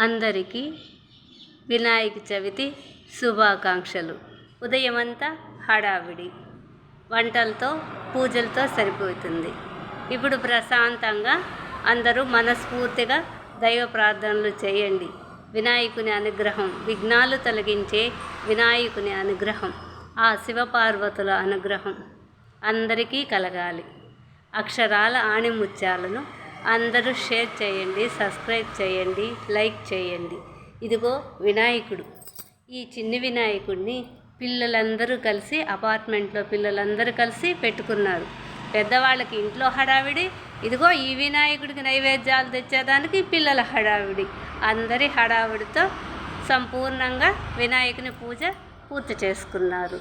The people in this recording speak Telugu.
అందరికీ వినాయక చవితి శుభాకాంక్షలు. ఉదయమంతా హడావిడి, వంటలతో పూజలతో సరిపోతుంది. ఇప్పుడు ప్రశాంతంగా అందరూ మనస్ఫూర్తిగా దైవ ప్రార్థనలు చేయండి. వినాయకుని అనుగ్రహం, విఘ్నాలు తొలగించే వినాయకుని అనుగ్రహం, ఆ శివపార్వతుల అనుగ్రహం అందరికీ కలగాలి. అక్షరాల ఆణిముత్యాలను అందరూ షేర్ చేయండి, సబ్స్క్రైబ్ చేయండి, లైక్ చేయండి. ఇదిగో వినాయకుడు. ఈ చిన్ని వినాయకుడిని పిల్లలందరూ కలిసి, అపార్ట్మెంట్లో పిల్లలందరూ కలిసి పెట్టుకున్నారు. పెద్దవాళ్ళకి ఇంట్లో హడావిడి, ఇదిగో ఈ వినాయకుడికి నైవేద్యాలు తెచ్చేదానికి పిల్లల హడావిడి. అందరి హడావిడితో సంపూర్ణంగా వినాయకుని పూజ పూర్తి చేసుకున్నారు.